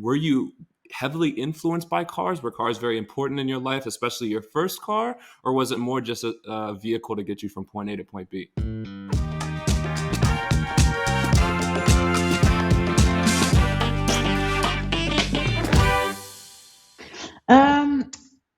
were you heavily influenced by cars? Were cars very important in your life, especially your first car, or was it more just a vehicle to get you from point A to point B? Um,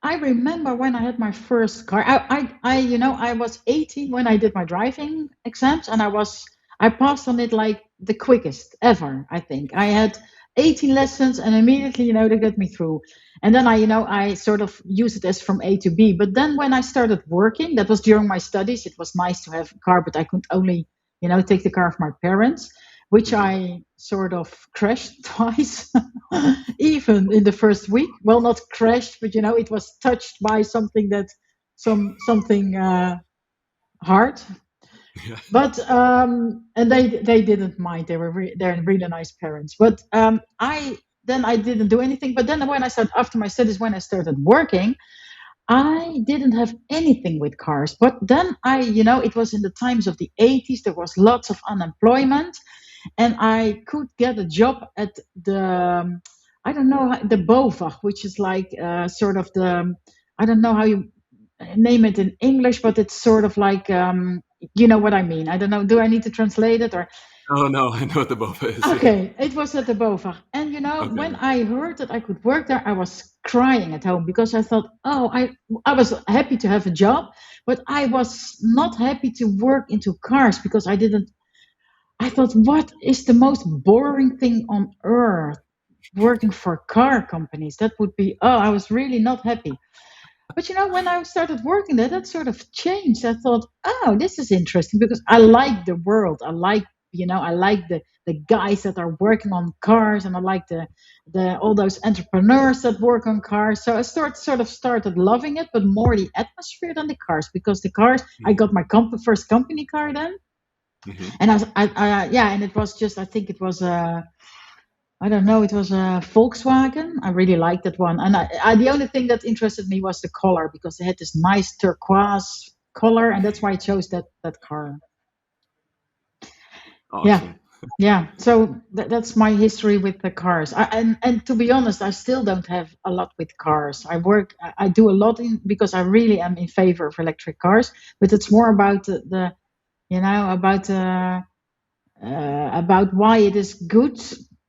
I remember when I had my first car. I was 18 when I did my driving exams, and I passed on it like the quickest ever. I think I had 18 lessons, and immediately, they got me through. And then I sort of used it as from A to B. But then when I started working, that was during my studies. It was nice to have a car, but I could only, take the car of my parents, which Hmm. I sort of crashed twice, even in the first week. Well, not crashed, but it was touched by something something hard. Yeah. But and they didn't mind. They're really nice parents. But I didn't do anything. But then when I started after my studies, when I started working, I didn't have anything with cars. But then it was in the times of the 80s. There was lots of unemployment, and I could get a job at I don't know, the BOVAG, which is like sort of I don't know how you name it in English, but it's sort of like, you know what I mean. I don't know. Do I need to translate it or? Oh no, I know what the boba is. Yeah. Okay, it was at the BOVAG. And when Okay. I heard that I could work there, I was crying at home because I thought, oh, I was happy to have a job, but I was not happy to work into cars because I thought, what is the most boring thing on earth? Working for car companies. That would be, oh, I was really not happy. But when I started working there, that sort of changed. I thought, oh, this is interesting because I like the world. I like the guys that are working on cars, and I like the all those entrepreneurs that work on cars. So I sort of started loving it, but more the atmosphere than the cars, because the cars, I got my first company car then, Hmm. and yeah, and it was just, I think it was I don't know, it was a Volkswagen. I really liked that one, and the only thing that interested me was the color because they had this nice turquoise color, and that's why I chose that car. Yeah, Awesome. yeah. So that's my history with the cars. And to be honest, I still don't have a lot with cars. I do a lot because I really am in favor of electric cars, but it's more about the about why it is good,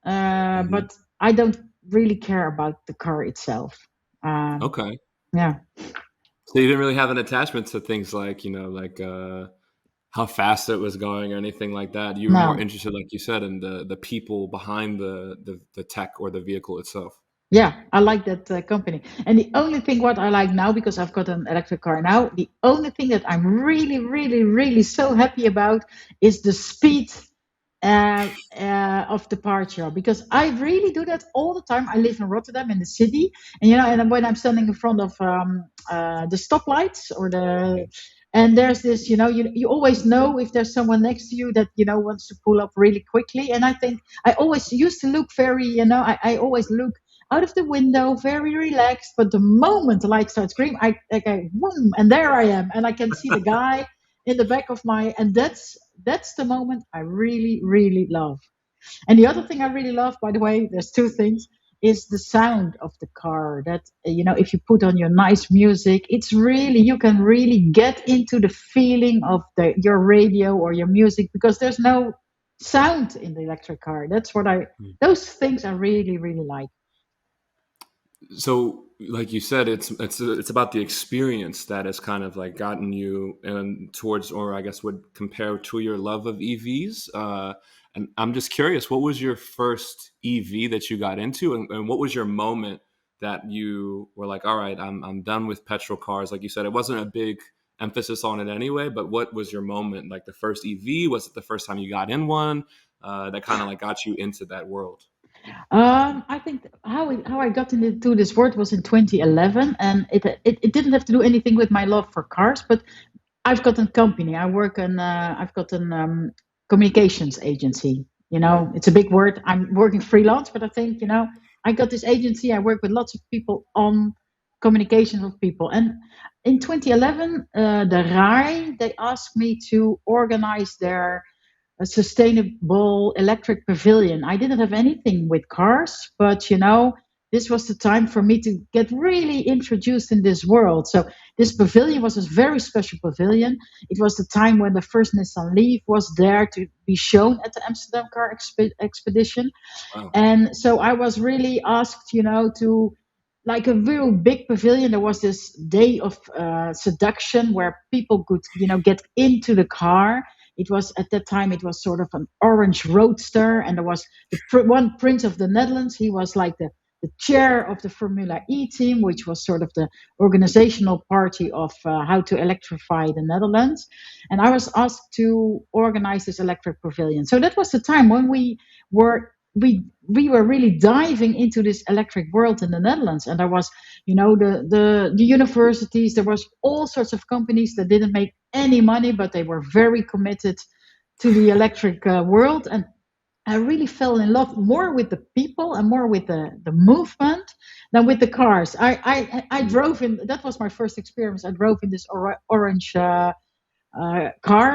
Hmm. but I don't really care about the car itself. Um, Okay. yeah, So you didn't really have an attachment to things like, like how fast it was going or anything like that. You were more no, interested, like you said, in the people behind the tech or the vehicle itself. yeah, I like that company. And the only thing what I like now, because I've got an electric car now, the only thing that I'm really, really, really so happy about is the speed of departure, because I really do that all the time. I live in Rotterdam in the city, and and when I'm standing in front of the stoplights or Mhm. and there's this, you always know if there's someone next to you that wants to pull up really quickly. And I think I always used to look very, I always look out of the window, very relaxed. But the moment the light starts green, I go boom, and there I am, and I can see the guy in the back of and that's the moment I really, really love. And the other thing I really love, by the way, there's two things, is the sound of the car. That, if you put on your nice music, it's really, you can really get into the feeling of your radio or your music, because there's no sound in the electric car. Those things I really, really like. So, like you said, it's about the experience that has kind of like gotten you and towards, or I guess would compare to your love of EVs. And I'm just curious, what was your first EV that you got into, and what was your moment that you were like, all right, I'm done with petrol cars. Like you said, it wasn't a big emphasis on it anyway, but what was your moment? Like the first EV, was it the first time you got in one that kind of like got you into that world? I think how I got into this world was in 2011, and it didn't have to do anything with my love for cars, but I've got a company. I've got an communications agency. It's a big word. I'm working freelance, but I think, I got this agency. I work with lots of people on communications of people. And in 2011, the RAI, they asked me to organize their a sustainable electric pavilion. I didn't have anything with cars, but this was the time for me to get really introduced in this world. So this Mhm. pavilion was a very special pavilion. It was the time when the first Nissan Leaf was there to be shown at the Amsterdam Car Expedition. Wow. And so I was really asked, to like a real big pavilion. There was this day of seduction where people could, get into the car. It was at that time, it was sort of an orange roadster, and there was one prince of the Netherlands. He was like the chair of the Formula E team, which was sort of the organizational party of how to electrify the Netherlands. And I was asked to organize this electric pavilion. So that was the time when were we were really diving into this electric world in the Netherlands, and there was, the universities. There was all sorts of companies that didn't make any money, but they were very committed to the electric world. And I really fell in love more with the people and more with the movement than with the cars. I Mhm. drove in. That was my first experience. I drove in this orange car,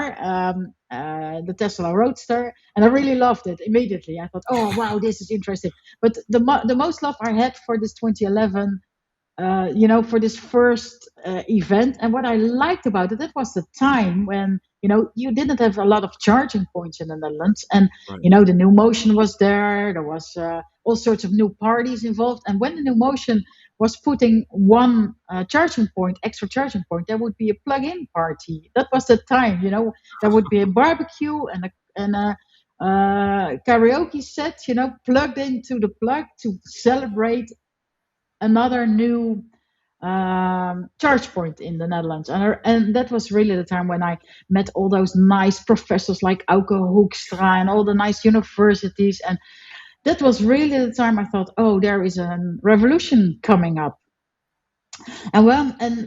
the Tesla Roadster, and I really loved it immediately. I thought, oh wow, this is interesting. But the most love I had for this 2011, for this first event. And what I liked about it, that was the time when, you didn't have a lot of charging points in the Netherlands. And, Right. the new motion was there. There was all sorts of new parties involved. And when the new motion was putting one extra charging point, there would be a plug-in party. That was the time, there would be a barbecue and a karaoke set, plugged into the plug to celebrate another new charge point in the Netherlands. And that was really the time when I met all those nice professors like Auke Hoekstra and all the nice universities. And that was really the time I thought, oh, there is a revolution coming up. And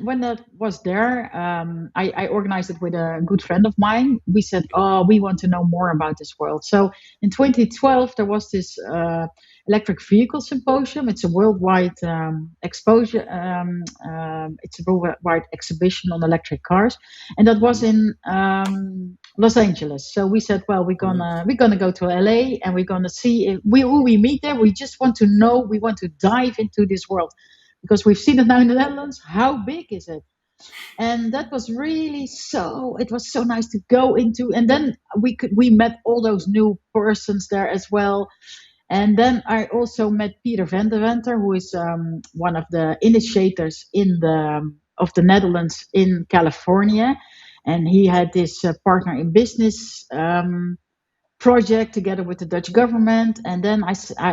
when that was there, I organized it with a good friend of mine. We said, "Oh, we want to know more about this world." So in 2012, there was this electric vehicle symposium. It's a worldwide exposure. It's a worldwide exhibition on electric cars, and that was Mhm. in Los Angeles. So we said, "Well, we're Oh, nice. gonna we're gonna go to LA, and we're gonna see if who we meet there. We just want to know. We want to dive into this world." Because we've seen it now in the Netherlands. How big is it? And that was really so. It was so nice to go into, and then we met all those new persons there as well. And then I also met Peter van der Venter, who is one of the initiators in the of the Netherlands in California, and he had this partner in business project together with the Dutch government. And then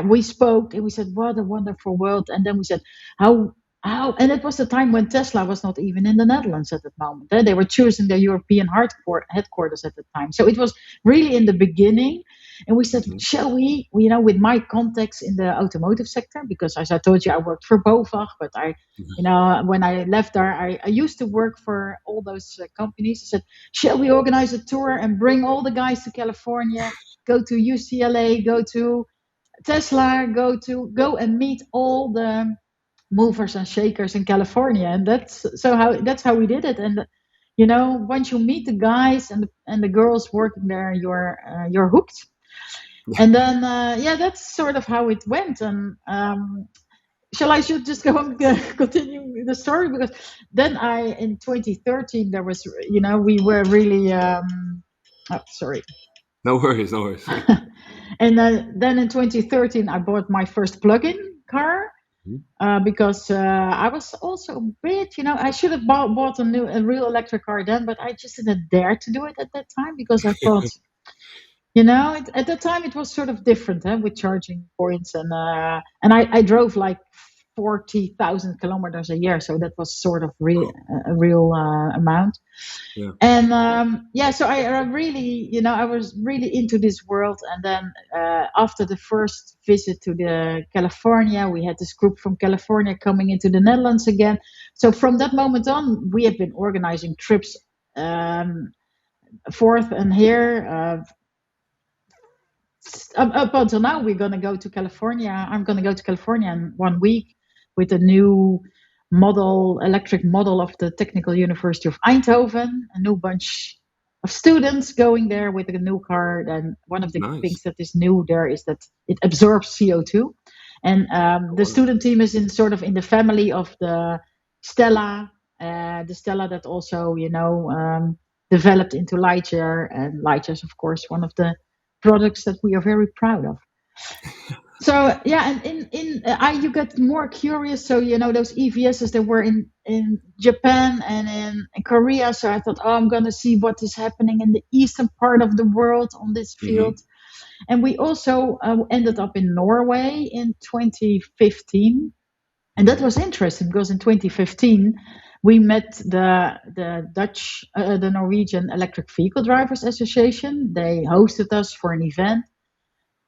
we spoke and we said, what a wonderful world. And then we said, how, and it was the time when Tesla was not even in the Netherlands at that moment. They were choosing their European headquarters at the time. So it was really in the beginning. And we said, Mhm. shall we, with my contacts in the automotive sector, because as I told you, I worked for BOVAG, but when I left there, I used to work for all those companies. I said, shall we organize a tour and bring all the guys to California, go to UCLA, go to Tesla, go and meet all the movers and shakers in California? And that's how we did it. And once you meet the guys and the girls working there, you're hooked. And then yeah, that's sort of how it went. And shall I should just go and continue the story? Because then in 2013 there was, we were really oh, sorry. No worries, no worries. And then in 2013 I bought my first plug-in car, Mhm. because I was also a bit, I should have bought a real electric car then, but I just didn't dare to do it at that time because I thought, at the time it was sort of different, with charging points, and I drove like 40,000 kilometers a year, so that was sort of Oh, a real amount. yeah. And yeah, so I really, I was really into this world. And then after the first visit to the California, we had this group from California coming into the Netherlands again. So from that moment on, we have been organizing trips um, forth and here. Up until now, we're going to go to California. I'm going to go to California in 1 week with a new electric model of the Technical University of Eindhoven, a new bunch. of students going there with a new car. And one of the Nice. things that is new there is that it absorbs CO2. And Oh, the wonderful. student team is in sort of in the family of Stella, the Stella that also, developed into Lightyear. And Lightyear is, of course, one of the products that we are very proud of. So yeah, and I you get more curious. So those EVSs that were in Japan and in Korea. So I thought, oh, I'm gonna see what is happening in the eastern part of the world on this field. Hmm. And we also ended up in Norway in 2015, and that Hmm. was interesting because in 2015 we met the Norwegian Electric Vehicle Drivers Association. They hosted us for an event,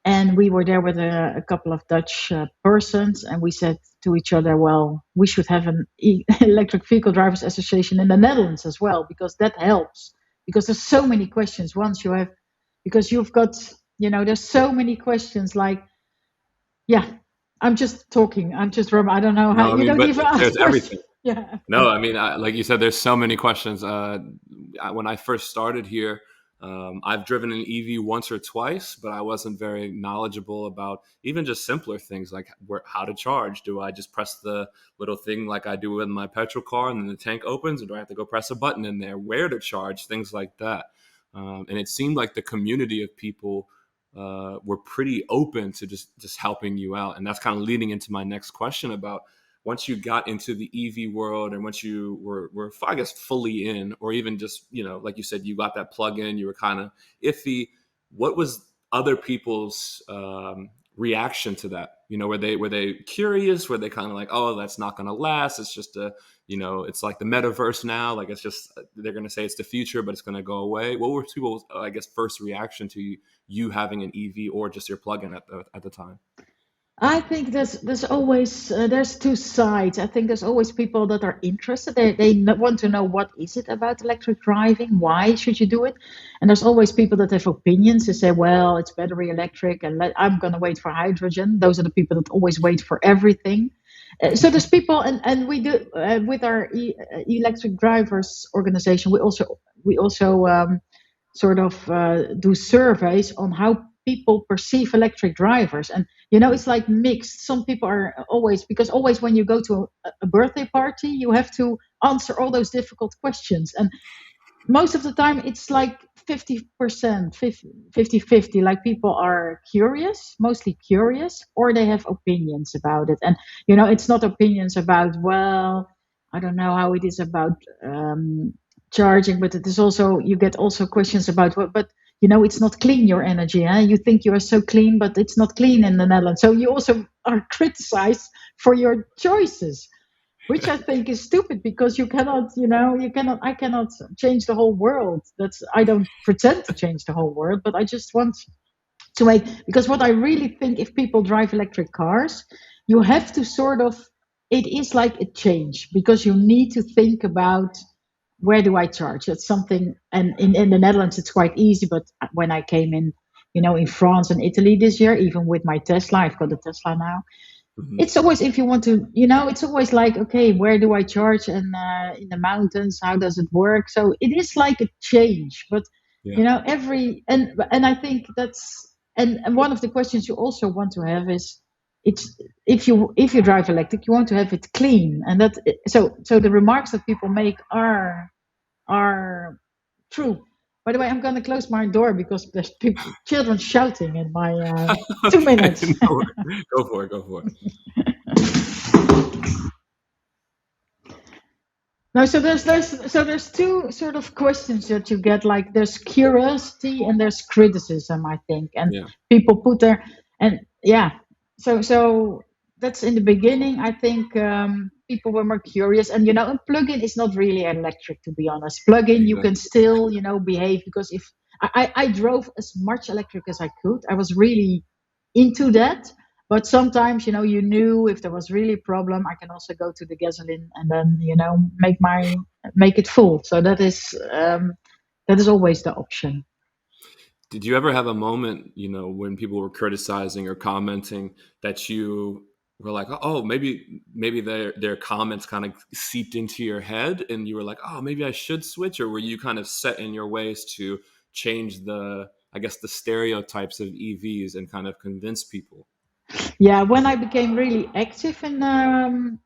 and we were there with a couple of Dutch persons, and we said to each other, well, we should have an electric vehicle drivers association in the Netherlands as well, because that helps. Because there's so many questions once you have, because you've got, there's so many questions like, yeah, I'm just talking. I don't know how, No, I you mean, don't but even ask there's questions. everything. Yeah. No, I mean, like you said, there's so many questions. When I first started here, I've driven an EV once or twice, but I wasn't very knowledgeable about even just simpler things like how to charge. Do I just press the little thing like I do with my petrol car and then the tank opens, or do I have to go press a button in there? Where to charge? Things like that. And it seemed like the community of people were pretty open to just helping you out, and that's kind of leading into my next question about once you got into the EV world and once you were I guess fully in, or even just like you said, you got that plug in, you were kind of iffy. What was other people's reaction to that? Were they curious? Were they kind of like, oh, that's not going to last? It's just it's like the metaverse now. Like it's just they're going to say it's the future, but it's going to go away. What were people's I guess first reaction to you having an EV or just your plug-in at the time? I think there's always there's two sides. I think there's always people that are interested. They want to know what is it about electric driving? Why should you do it? And there's always people that have opinions. They say, well, it's battery electric, and I'm gonna wait for hydrogen. Those are the people that always wait for everything. So there's people, and we do with our electric drivers organization. We also sort of do surveys on how people perceive electric drivers. And it's like mixed. Some people are always, because always when you go to a birthday party, you have to answer all those difficult questions. And most of the time it's like 50%, 50 like people are curious, mostly curious, or they have opinions about it. And it's not opinions about, well, I don't know how it is about charging, but it is also, you get also questions about what, but it's not clean, your energy, huh? You think you are so clean, but it's not clean in the Netherlands. So you also are criticized for your choices, which I think is stupid, because I cannot change the whole world. I don't pretend to change the whole world, but I just want to make, because what I really think, if people drive electric cars, you have to sort of, it is like a change, because you need to think about, where do I charge? That's something, and in the Netherlands it's quite easy, but when I came in France and Italy this year, even with my Tesla, I've got a Tesla now, Hmm. it's always, if you want to, it's always like, okay, where do I charge? And in the mountains, how does it work? So it is like a change, but Yeah. every, and I think that's, and one of the questions you also want to have is, it's, if you drive electric, you want to have it clean. And that, so the remarks that people make are true. By the way, I'm going to close my door because there's children shouting in my two Okay. minutes. No, go for it. Go for it. No, so there's two sort of questions that you get. Like, there's curiosity and there's criticism, I think, and Yeah. people put their, and yeah, so that's in the beginning. I think people were more curious, and a plug-in is not really electric, to be honest. Plug-in, you can Exactly. still behave, because if I drove as much electric as I could, I was really into that. But sometimes, you knew if there was really a problem, I can also go to the gasoline and then, make it full. So that is always the option. Did you ever have a moment, when people were criticizing or commenting that you were like, oh, maybe their comments kind of seeped into your head, and you were like, oh, maybe I should switch, or were you kind of set in your ways to change the, I guess, the stereotypes of EVs and kind of convince people? Yeah, when I became really active in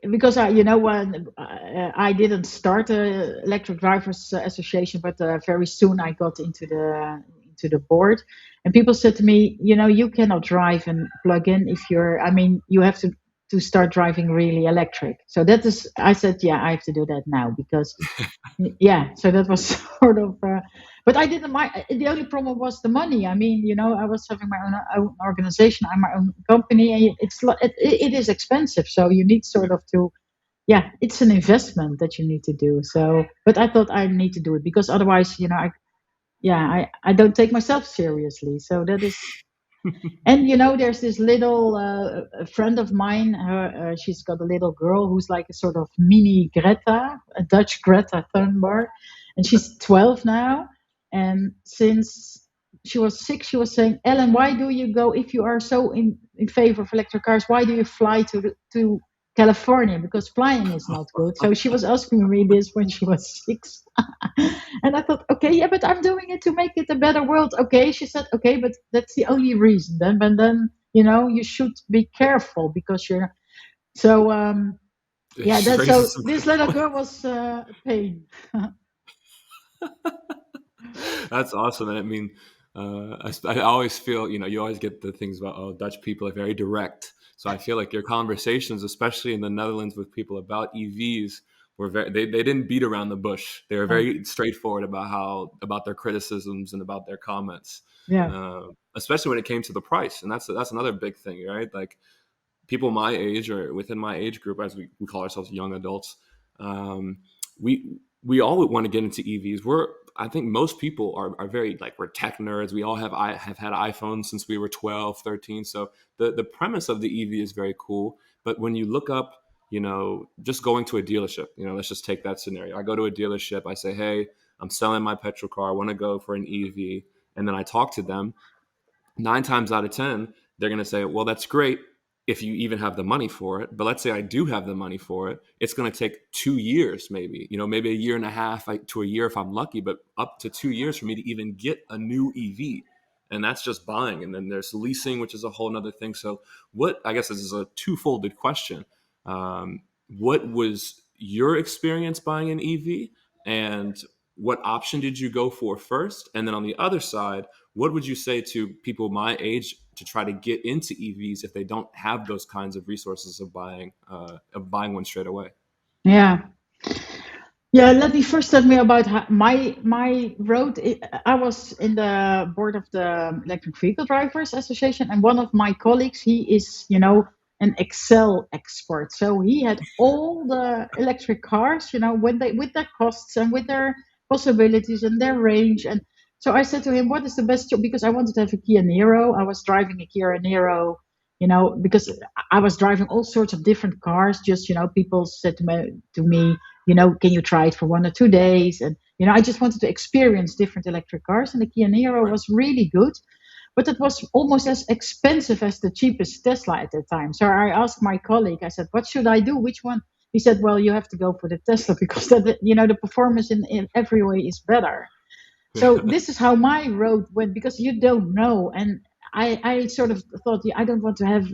because when I didn't start the Electric Drivers Association, but very soon I got into the board, and people said to me, you cannot drive and plug in if you're. I mean, you have to start driving really electric. So that is, I said, yeah, I have to do that now because yeah, so that was sort of but I didn't mind. The only problem was the money. I mean, I was having my own organization, I'm my own company, and it is expensive, so you need sort of to, yeah, it's an investment that you need to do. So but I thought I need to do it because otherwise, I don't take myself seriously. So that is. And there's this little a friend of mine. She's got a little girl who's like a sort of mini Greta, a Dutch Greta Thunberg, and she's 12 now. And since she was 6, she was saying, "Ellen, why do you go if you are so in favor of electric cars? Why do you fly to California? Because flying is not good." So she was asking me this when she was 6. And I thought, okay, yeah, but I'm doing it to make it a better world. Okay, she said, okay, but that's the only reason. Then you should be careful because you're. So yeah, She that's raises so. some This good little girl points. was a pain. That's awesome. And I mean, I always feel, you always get the things about, oh, Dutch people are very direct. So I feel like your conversations, especially in the Netherlands with people about EVs, were they didn't beat around the bush. They were Oh, very straightforward about their criticisms and about their comments, yeah, especially when it came to the price. And that's another big thing, right? Like people my age or within my age group, as we call ourselves young adults, um, we all want to get into EVs. I think most people are very like we're tech nerds. We all have had iPhones since we were 12, 13. So the premise of the EV is very cool. But when you look up, just going to a dealership, let's just take that scenario. I go to a dealership, I say, hey, I'm selling my petrol car, I want to go for an EV, and then I talk to them. 9 times out of 10, they're going to say, well, that's great if you even have the money for it. But let's say I do have the money for it. It's going to take 2 years, maybe, maybe a year and a half to a year if I'm lucky, but up to 2 years for me to even get a new EV. And that's just buying. And then there's leasing, which is a whole nother thing. So, I guess this is a two-folded question. What was your experience buying an EV? And what option did you go for first? And then on the other side, what would you say to people my age to try to get into EVs if they don't have those kinds of resources of buying one straight away? yeah. Yeah, let me first tell me about my road. I was in the board of the Electric Vehicle Drivers Association, and one of my colleagues, he is, an Excel expert. So he had all the electric cars, when they with their costs and with their possibilities and their range. And so I said to him, "What is the best job?" Because I wanted to have a Kia Niro. I was driving a Kia Niro, because I was driving all sorts of different cars. Just, people said to me, can you try it for 1 or 2 days? And, I just wanted to experience different electric cars. And the Kia Niro Right. was really good, but it was almost as expensive as the cheapest Tesla at the time. So I asked my colleague, I said, what should I do? Which one? He said, well, you have to go for the Tesla because the performance in every way is better. So this is how my road went because you don't know. And I sort of thought, yeah, I don't want to have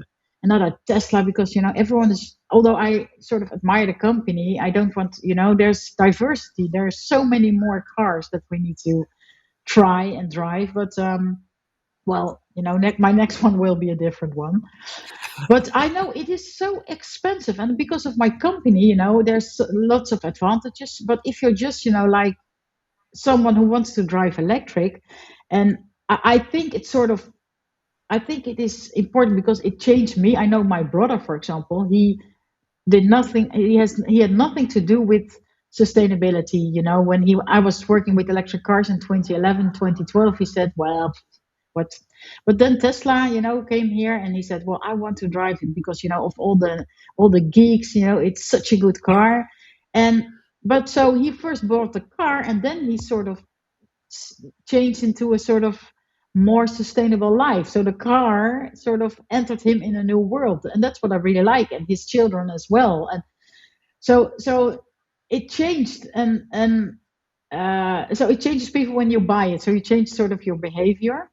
another Tesla because, everyone is, although I sort of admire the company, I don't want, there's diversity. There's so many more cars that we need to try and drive. But, well, my next one will be a different one. But I know it is so expensive. And because of my company, there's lots of advantages. But if you're just, like, someone who wants to drive electric, and I think it's sort of, I think it is important because it changed me. I know my brother, for example, he did nothing. He had nothing to do with sustainability. When I was working with electric cars in 2011, 2012, he said, well, what? But then Tesla, came here and he said, well, I want to drive it because, of all the geeks, it's such a good car. And but so he first bought the car and then he sort of changed into a sort of more sustainable life. So the car sort of entered him in a new world, and that's what I really like, and his children as well. And so it changed, and so it changes people when you buy it. So you change sort of your behavior.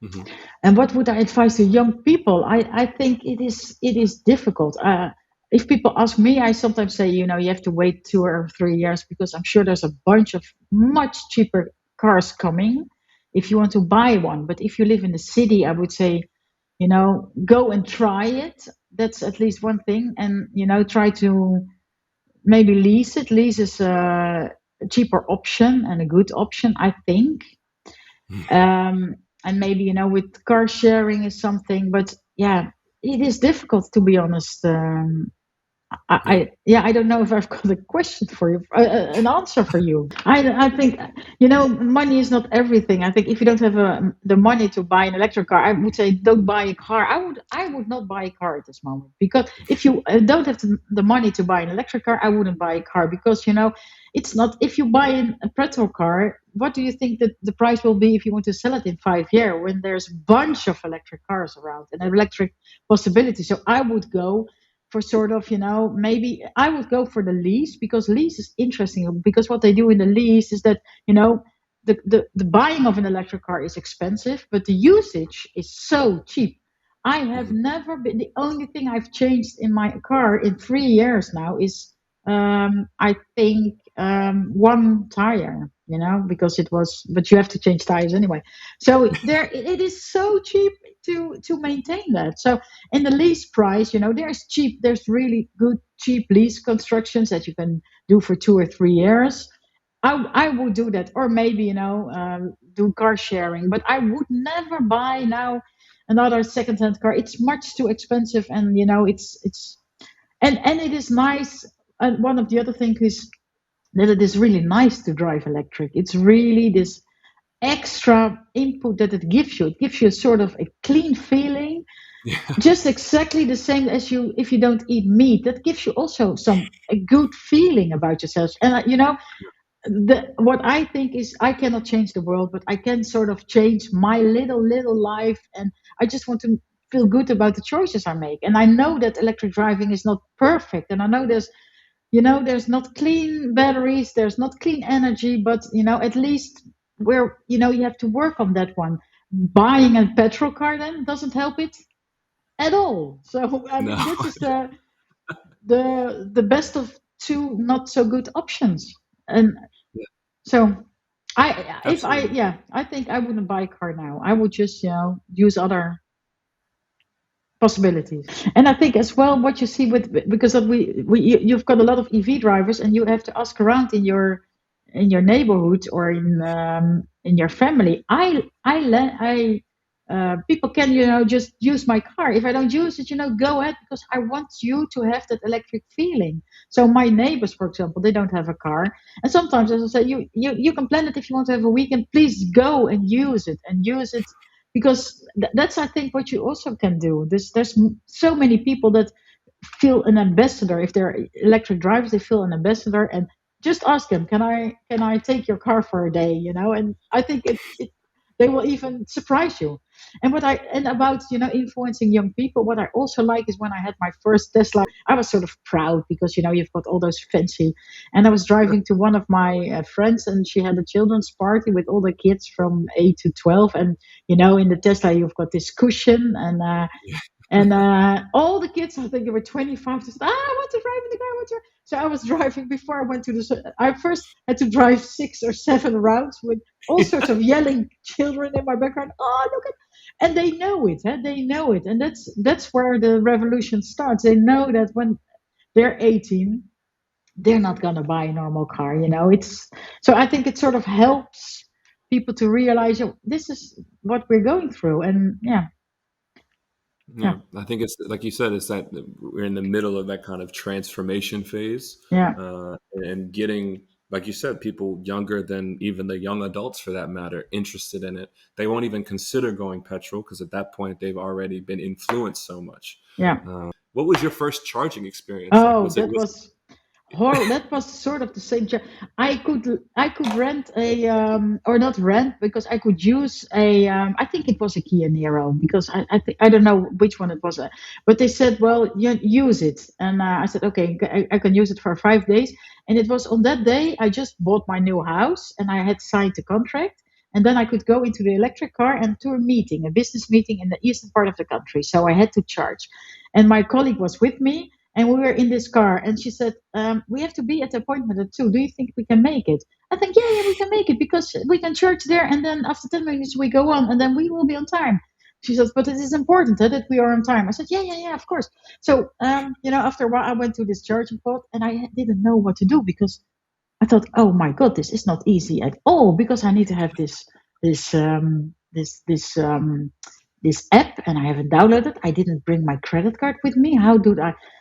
Hmm. And what would I advise to young people? I think it is difficult. If people ask me, I sometimes say, you have to wait 2 or 3 years because I'm sure there's a bunch of much cheaper cars coming if you want to buy one. But if you live in the city, I would say, go and try it. That's at least one thing. And, try to maybe lease it. Lease is a cheaper option and a good option, I think. um, and maybe with car sharing is something, but yeah, it is difficult, to be honest. Yeah. Yeah, I don't know if I've got a question for you, an answer for you. I think money is not everything. I think if you don't have the money to buy an electric car, I would say don't buy a car. I would not buy a car at this moment, because if you don't have the money to buy an electric car, I wouldn't buy a car, because it's not. If you buy a petrol car, what do you think that the price will be if you want to sell it in 5 years, when there's a bunch of electric cars around and electric possibilities? So I would go for sort of, maybe I would go for the lease, because lease is interesting, because what they do in the lease is that, the buying of an electric car is expensive, but the usage is so cheap. I have Hmm. never been, the only thing I've changed in my car in 3 years now is, I think, one tire, because it was, but you have to change tires anyway. So it is so cheap to maintain that. So in the lease price, there's really good cheap lease constructions that you can do for 2 or 3 years. I would do that, or maybe do car sharing, but I would never buy now another second-hand car. It's much too expensive, and it's and it is nice. And one of the other things is that it is really nice to drive electric. It's really this extra input that it gives you. It gives you sort of a clean feeling, Yeah. just exactly the same as you if you don't eat meat. That gives you also a good feeling about yourself. And what I think is, I cannot change the world, but I can sort of change my little life, and I just want to feel good about the choices I make. And I know that electric driving is not perfect, and I know there's not clean batteries, there's not clean energy, but at least you have to work on that one. Buying a petrol car then doesn't help it at all. So I No. mean, this is the best of two not so good options. And Yeah, so absolutely. I think I wouldn't buy a car now. I would just use other possibilities. And I think as well, what you see because of you've got a lot of EV drivers, and you have to ask around in your neighborhood, or in your family. People can just use my car. If I don't use it, go ahead, because I want you to have that electric feeling. So my neighbors, for example, they don't have a car, and sometimes, as I say, you can plan it. If you want to have a weekend, please go and use it, because that's, I think, what you also can do. There's so many people that feel an ambassador. If they're electric drivers, they feel an ambassador, and just ask them, can I take your car for a day, and I think they will even surprise you. And about influencing young people, what I also like is, when I had my first Tesla, I was sort of proud, because you've got all those fancy. And I was driving to one of my friends, and she had a children's party with all the kids from 8 to 12. And in the Tesla, you've got this cushion, and all the kids, I think they were 25, just, I want to drive in the car. I want to. So I was driving before I went to the. I first had to drive 6 or 7 rounds with all sorts of yelling children in my background. Oh, look at. And they know it. They know it, and that's where the revolution starts. They know that when they're 18, they're not gonna buy a normal car. It's so I think it sort of helps people to realize, this is what we're going through, and yeah, Yeah, yeah, I think it's like you said, it's that we're in the middle of that kind of transformation phase, yeah. and getting, like you said, people younger than even the young adults, for that matter, interested in it. They won't even consider going petrol, because at that point they've already been influenced so much. Yeah. What was your first charging experience like? Oh, Was it that was was. That was sort of the same job. I could rent a or not rent because I could use a I think it was a Kia Niro because I don't know which one it was, but they said, well, you use it, and I said, okay, I can use it for 5 days, and it was on that day I just bought my new house and I had signed the contract, and then I could go into the electric car and to a meeting, a business meeting in the eastern part of the country, so I had to charge, and my colleague was with me, and we were in this car, and she said, we have to be at the appointment at 2. Do you think we can make it? I think, yeah, yeah, we can make it because we can charge there, and then after 10 minutes we go on, and then we will be on time. She says, but it is important that we are on time. I said, yeah, yeah, yeah, of course. So, after a while, I went to this charging pot, and I didn't know what to do because I thought, oh my God, this is not easy at all because I need to have this this app, and I haven't downloaded. I didn't bring my credit card with me.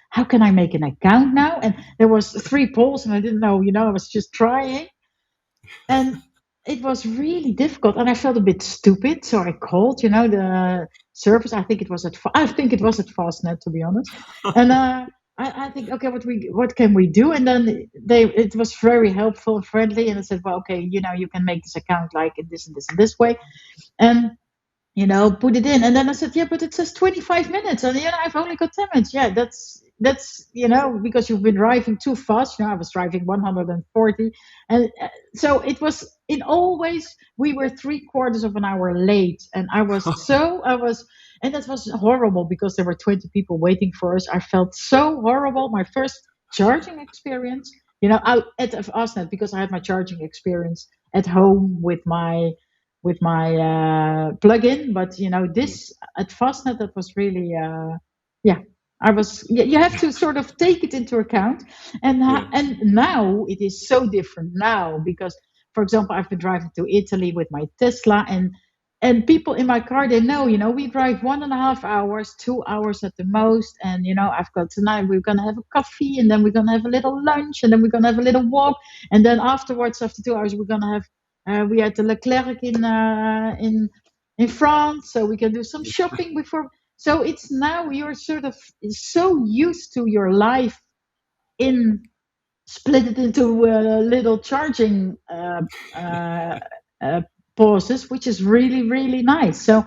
How can I make an account now? And there was 3 polls, and I didn't know. I was just trying, and it was really difficult, and I felt a bit stupid. So I called, the service. I think it was at Fastnet, to be honest. And I think, okay, what can we do? And then it was very helpful and friendly, and I said, well, okay, you can make this account like in this and this and this way, and put it in. And then I said, yeah, but it says 25 minutes. And, I've only got 10 minutes. Yeah, that's because you've been driving too fast. I was driving 140. And so it was in always, we were 3/4 of an hour late. And and that was horrible because there were 20 people waiting for us. I felt so horrible. My first charging experience, out at Fastnet, because I had my charging experience at home with my plugin. But this at Fastnet, that was really, yeah. You have to sort of take it into account, and Yeah. and now it is so different now because, for example, I've been driving to Italy with my Tesla, and people in my car, they know, we drive 1.5 hours, 2 hours at the most, and I've got tonight we're gonna have a coffee, and then we're gonna have a little lunch, and then we're gonna have a little walk, and then afterwards, after 2 hours, we're gonna have we are at the Leclerc in France, so we can do some shopping before. So it's now you're sort of so used to your life in split it into little charging uh, uh, pauses, which is really, really nice. So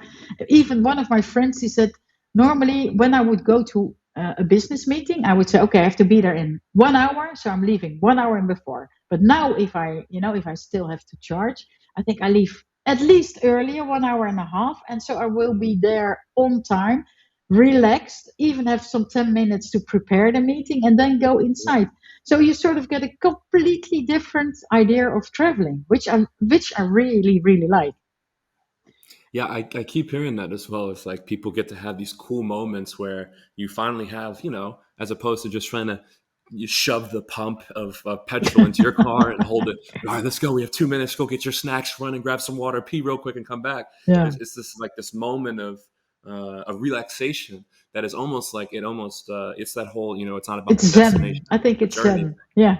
even one of my friends, he said, normally when I would go to a business meeting, I would say, okay, I have to be there in 1 hour, so I'm leaving 1 hour in before. But now if I still have to charge, I think I leave at least earlier, 1 hour and a half, and so I will be there on time, relaxed, even have some 10 minutes to prepare the meeting, and then go inside. So you sort of get a completely different idea of traveling, which I really, really like. Yeah, I keep hearing that as well. It's like people get to have these cool moments where you finally have, as opposed to just trying to you shove the pump of petrol into your car and hold it. All right, let's go. We have 2 minutes. Go get your snacks, run and grab some water, pee real quick, and come back. Yeah, It's this like this moment of relaxation that is almost like it almost it's that whole it's not about it's the Zen. destination, I think the it's journey. Zen. Yeah,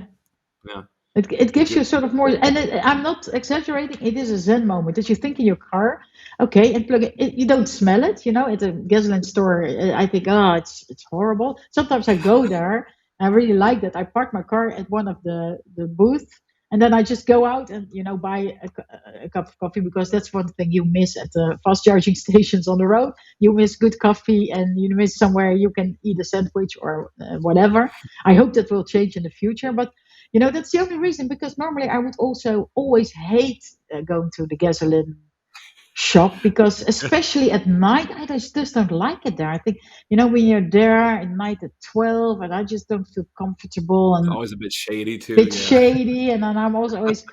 Yeah, it gives you sort of more, and I'm not exaggerating. It is a Zen moment that you think in your car, okay, and plug it. You don't smell it, at a gasoline store. I think, oh, it's horrible. Sometimes I go there. I really like that. I park my car at one of the booths, and then I just go out and buy a cup of coffee, because that's one thing you miss at the fast charging stations on the road. You miss good coffee, and you miss somewhere you can eat a sandwich or whatever. I hope that will change in the future, but that's the only reason, because normally I would also always hate going to the gasoline shop, because especially at night, I just don't like it there. I think, when you're there at night at 12, and I just don't feel comfortable, it's and always a bit shady too. bit Yeah. shady, and then I'm also always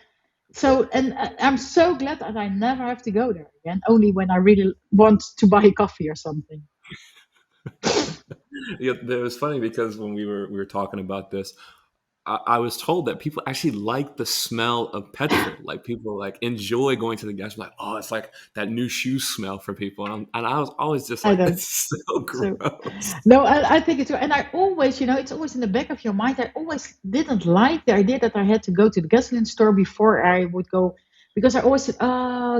so, and I'm so glad that I never have to go there again, only when I really want to buy coffee or something. Yeah, it was funny because when we were talking about this, I was told that people actually like the smell of petrol. Like people like enjoy going to the gas. Like, oh, it's like that new shoe smell for people. And I was always just I like, don't. that's so So gross. no, I think it's, and I always, it's always in the back of your mind. I always didn't like the idea that I had to go to the gasoline store before I would go, because I always said, oh,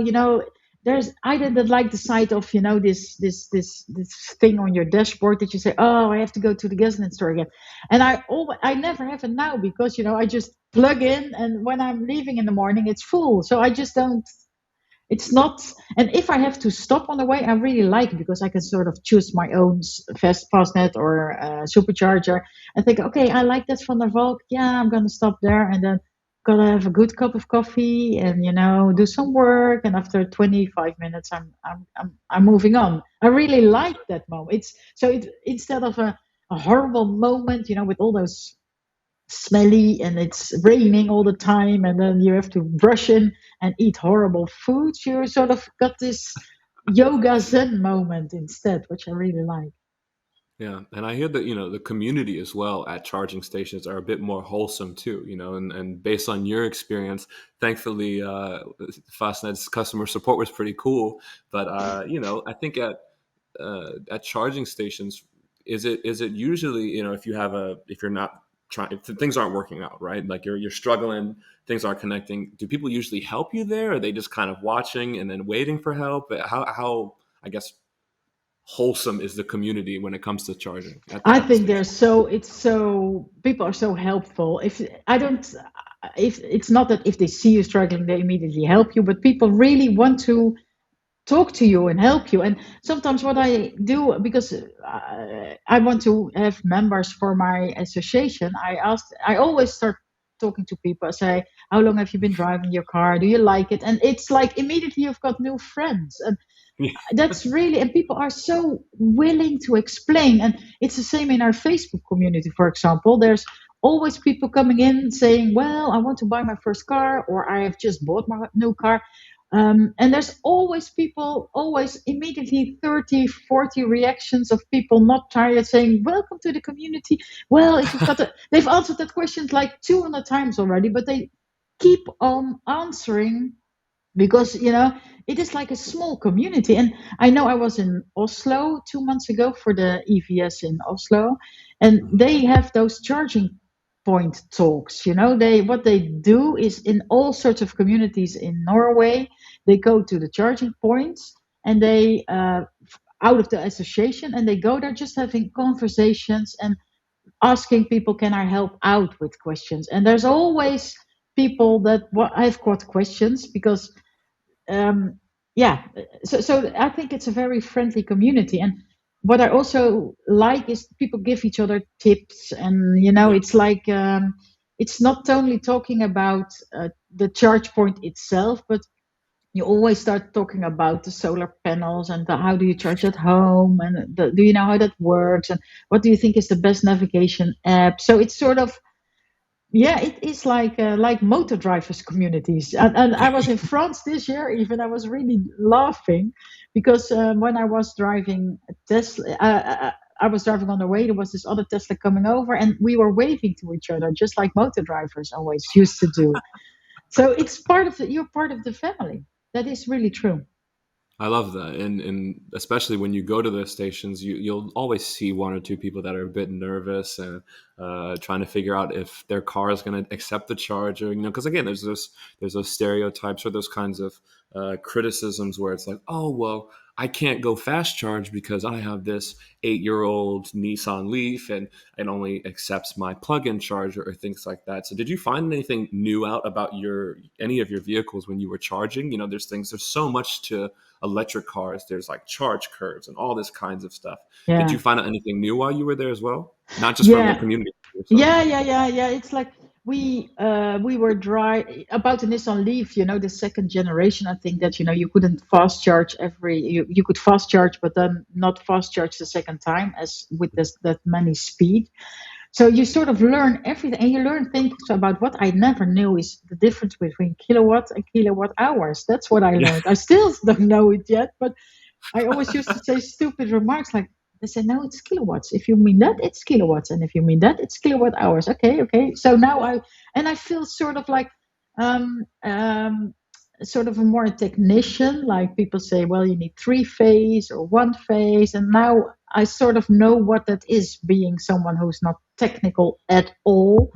there's I didn't like the sight of, this thing on your dashboard that you say, oh, I have to go to the gasoline store again. And I never have it now, because I just plug in, and when I'm leaving in the morning it's full. So I just don't, it's not. And if I have to stop on the way, I really like it, because I can sort of choose my own fastnet or supercharger, and think, okay, I like that from the Valk. Yeah, I'm gonna stop there, and then gonna have a good cup of coffee, and do some work. And after 25 minutes, I'm moving on. I really like that moment. Instead of a horrible moment, with all those smelly, and it's raining all the time, and then you have to brush in and eat horrible foods, you sort of got this yoga zen moment instead, which I really like. Yeah, and I hear that the community as well at charging stations are a bit more wholesome too. And based on your experience, thankfully, Fastnet's customer support was pretty cool. But I think at charging stations, is it usually if you're not trying, if things aren't working out, right? Like you're struggling, things aren't connecting. Do people usually help you there? Or are they just kind of watching and then waiting for help? How I guess wholesome is the community when it comes to charging I at the think station? people are so helpful. If I don't, if it's not that if they see you struggling, they immediately help you, but people really want to talk to you and help you. And sometimes what I do, because I want to have members for my association, I always start talking to people. I say, how long have you been driving your car? Do you like it? And it's like immediately you've got new friends. And that's really, and people are so willing to explain. And it's the same in our Facebook community, for example. There's always people coming in saying, well, I want to buy my first car, or I have just bought my new car. And there's always people, always immediately 30, 40 reactions of people not tired, saying, welcome to the community. Well, if you've got they've answered that question like 200 times already, but they keep on answering, because it is like a small community. And I know I was in Oslo 2 months ago for the EVS in Oslo, and they have those charging point talks. They what they do is, in all sorts of communities in Norway, they go to the charging points, and they out of the association, and they go there just having conversations and asking people, can I help out with questions? And there's always people that, I've got questions, because um, yeah, so I think it's a very friendly community. And what I also like is people give each other tips, and Yeah. it's like, it's not only talking about the charge point itself, but you always start talking about the solar panels, and how do you charge at home, and do you know how that works, and what do you think is the best navigation app. So it's sort of, yeah, it is like motor drivers communities. And I was in France this year. Even I was really laughing, because when I was driving a Tesla, I was driving on the way. There was this other Tesla coming over, and we were waving to each other, just like motor drivers always used to do. So it's you're part of the family. That is really true. I love that, and especially when you go to those stations, you'll always see one or two people that are a bit nervous and trying to figure out if their car is going to accept the charger. Because again, there's those stereotypes or those kinds of criticisms where it's like, oh well, I can't go fast charge because I have this 8-year-old Nissan Leaf and it only accepts my plug-in charger or things like that. So, did you find anything new out about any of your vehicles when you were charging? There's so much to electric cars. There's like charge curves and all this kinds of stuff. Did you Yeah. find out anything new while you were there as well? Not just from the Yeah. community yourself. Yeah. It's like we were dry about the Nissan Leaf, the second generation. I think that you couldn't fast charge you could fast charge, but then not fast charge the second time, as with that many speed. So you sort of learn everything, and you learn things about what I never knew is the difference between kilowatts and kilowatt hours. That's what I Yeah. learned. I still don't know it yet, but I always used to say stupid remarks like, they say, no, it's kilowatts. If you mean that, it's kilowatts. And if you mean that, it's kilowatt hours. Okay. So now I feel sort of like, um, um, sort of a more technician. Like people say, well, you need three phase or one phase. And now I sort of know what that is, being someone who's not technical at all.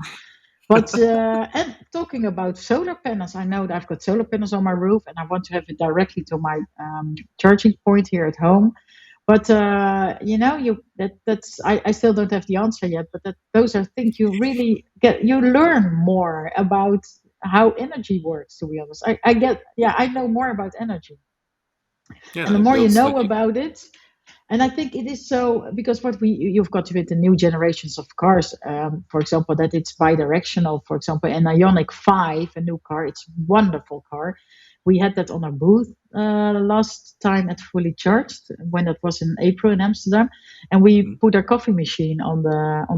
But and talking about solar panels, I know that I've got solar panels on my roof, and I want to have it directly to my charging point here at home. But that's I still don't have the answer yet. But those are things you really you learn more about how energy works. To be honest, I get yeah I know more about energy, and Yeah, the it more you builds like know about it, and I think it is so because what you've got with the new generations of cars, for example, that it's bi-directional. For example, an Ioniq 5, a new car, it's a wonderful car. We had that on our booth last time at Fully Charged when that was in April in Amsterdam, and we Mhm. put our coffee machine on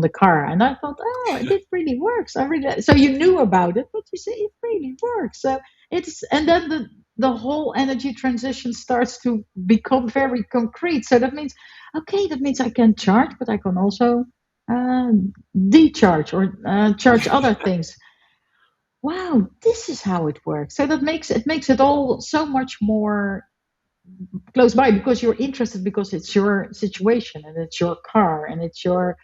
the car, and I thought, oh, it really works. I really so you knew about it, but you say it really works. So it's and then the whole energy transition starts to become very concrete. So that means, okay, that means I can charge, but I can also uh, decharge or charge other things. Wow, this is how it works. So that makes it all so much more close by because you're interested because it's your situation and it's your car and it's your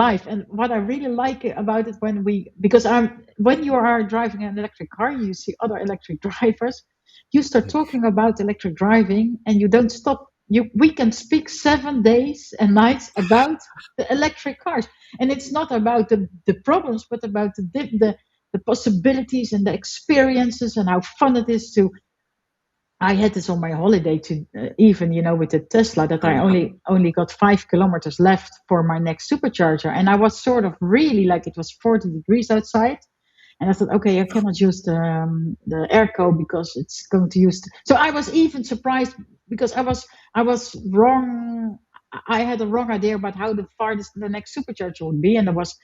life. And what I really like about it when we, because when you are driving an electric car, you see other electric drivers, you start talking about electric driving and you don't stop. We can speak 7 days and nights about the electric cars. And it's not about the problems, but about the possibilities and the experiences and how fun it is to I had this on my holiday to even with the Tesla that Oh I yeah. only got 5 kilometers left for my next supercharger, and I was sort of really like it was 40 degrees outside, and I thought, okay, I cannot use the airco because it's going to use. So I was even surprised because I was wrong. I had a wrong idea about how the farthest the next supercharger would be, and there was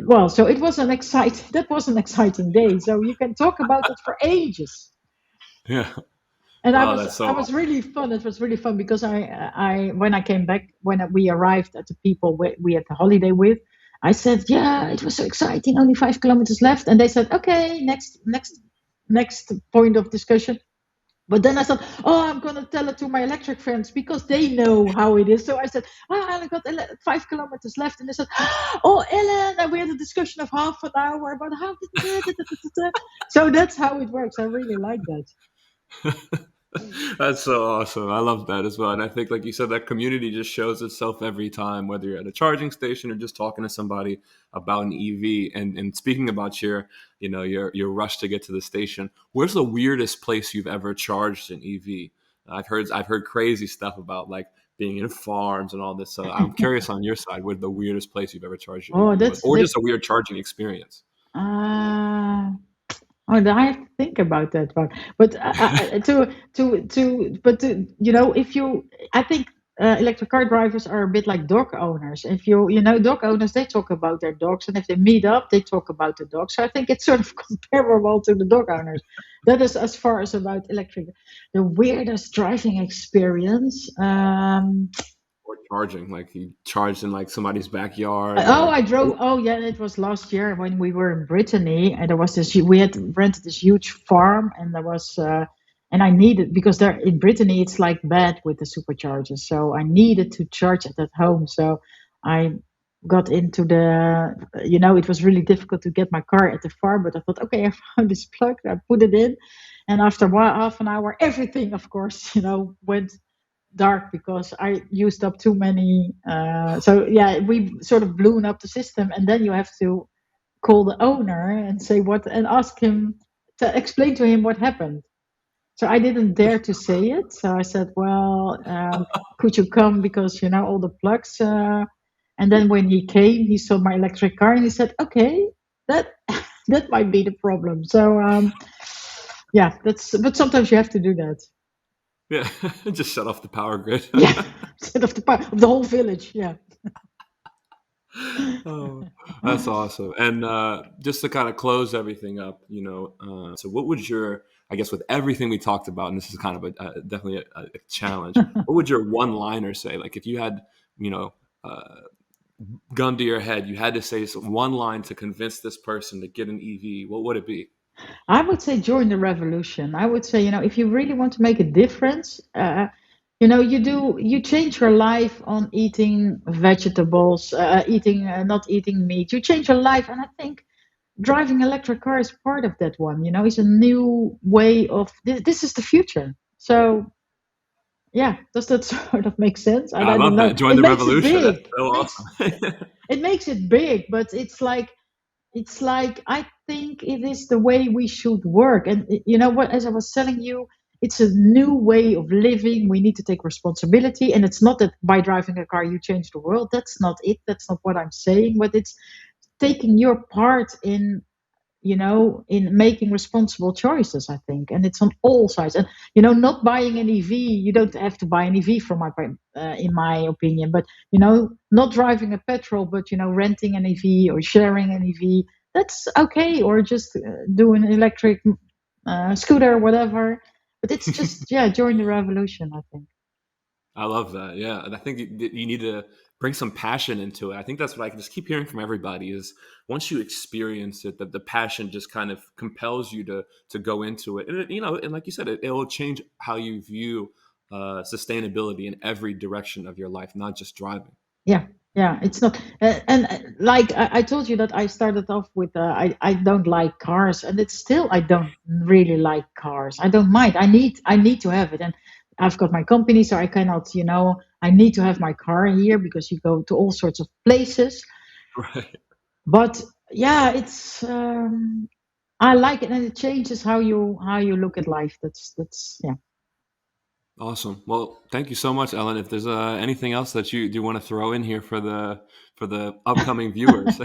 well, so it was an exciting that was an exciting day. So you can talk about it for ages. Yeah. And I Oh, was that's so I was really fun. It was really fun because I when I came back when we arrived at the people we had the holiday with, I said, yeah, it was so exciting. Only 5 kilometers left, and they said, okay, next point of discussion. But then I thought, oh, I'm gonna tell it to my electric friends because they know how it is. So I said, I got 5 kilometers left, and they said, oh, Ellen, and we had a discussion of half an hour about how. So that's how it works. I really like that. That's so awesome. I love that as well. And I think, like you said, that community just shows itself every time, whether you're at a charging station or just talking to somebody about an EV. And speaking about your rush to get to the station, where's the weirdest place you've ever charged an EV? I've heard crazy stuff about like being in farms and all this. So I'm curious on your side, what the weirdest place you've ever charged your Oh, EV was, that's or that. just a weird charging experience. Uh, oh, I have to think about that one. But if I think electric car drivers are a bit like dog owners. If dog owners, they talk about their dogs, and if they meet up, they talk about the dogs. So I think it's sort of comparable to the dog owners. That is as far as about electric. The weirdest driving experience. Or charging, like you charged in like somebody's backyard Oh, or. I drove. Oh, yeah, it was last year when we were in Brittany, and there was this. We had rented this huge farm, and there was, and I needed because there in Brittany it's like bad with the superchargers, so I needed to charge it at home. So I got into it was really difficult to get my car at the farm, but I thought, okay, I found this plug, I put it in, and after half an hour, everything, of course, went dark because I used up too many. So yeah, we sort of blown up the system, and then you have to call the owner and say what and ask him to explain to him what happened. So I didn't dare to say it. So I said, well, could you come because all the plugs. And then when he came, he saw my electric car and he said, okay, that that might be the problem. So yeah, that's but sometimes you have to do that. Yeah, just shut off the power grid. Yeah, instead of the whole village. Yeah. Oh, that's awesome. And just to kind of close everything up, so what would I guess with everything we talked about, and this is kind of definitely a challenge, what would your one liner say? Like if you had, you know, uh, gun to your head, you had to say one line to convince this person to get an EV, what would it be? I would say join the revolution. I would say, if you really want to make a difference, you change your life on eating vegetables, not eating meat. You change your life, and I think driving electric car is part of that one. It's a new way of this is the future. So yeah, does that sort of make sense? I I don't love know. that. Join It the makes it revolution. That's big. so It makes awesome. it makes it big, but it's like I think it is the way we should work. And you know what? As I was telling you, it's a new way of living. We need to take responsibility, and it's not that by driving a car you change the world. That's not it. That's not what I'm saying. But it's taking your part in making responsible choices, I think. And it's on all sides. And not buying an EV, you don't have to buy an EV from in my opinion. But not driving a petrol, but renting an EV or sharing an EV, that's okay. Or just do an electric scooter or whatever. But it's just, yeah, join the revolution, I think. I love that. Yeah, and I think you need to bring some passion into it. I think that's what I can just keep hearing from everybody is once you experience it, that the passion just kind of compels you to go into it, and and like you said, it will change how you view sustainability in every direction of your life, not just driving. Yeah, yeah, it's not. And like I told you that I started off with I don't like cars, and it's still I don't really like cars. I don't mind. I need to have it, and I've got my company, so I cannot. I need to have my car here because you go to all sorts of places. Right. But yeah, it's I like it, and it changes how you look at life. That's yeah. Awesome. Well, thank you so much, Ellen. If there's anything else that you do want to throw in here for the upcoming viewers.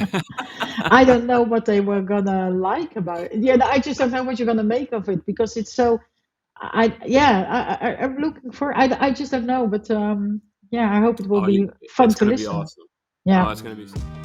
I don't know what they were gonna like about it. Yeah, I just don't know what you're gonna make of it because it's so. I'm looking for. I just don't know, but yeah, I hope it will Oh, be it's fun to going to be listen. awesome. Oh, Yeah. it's going to be.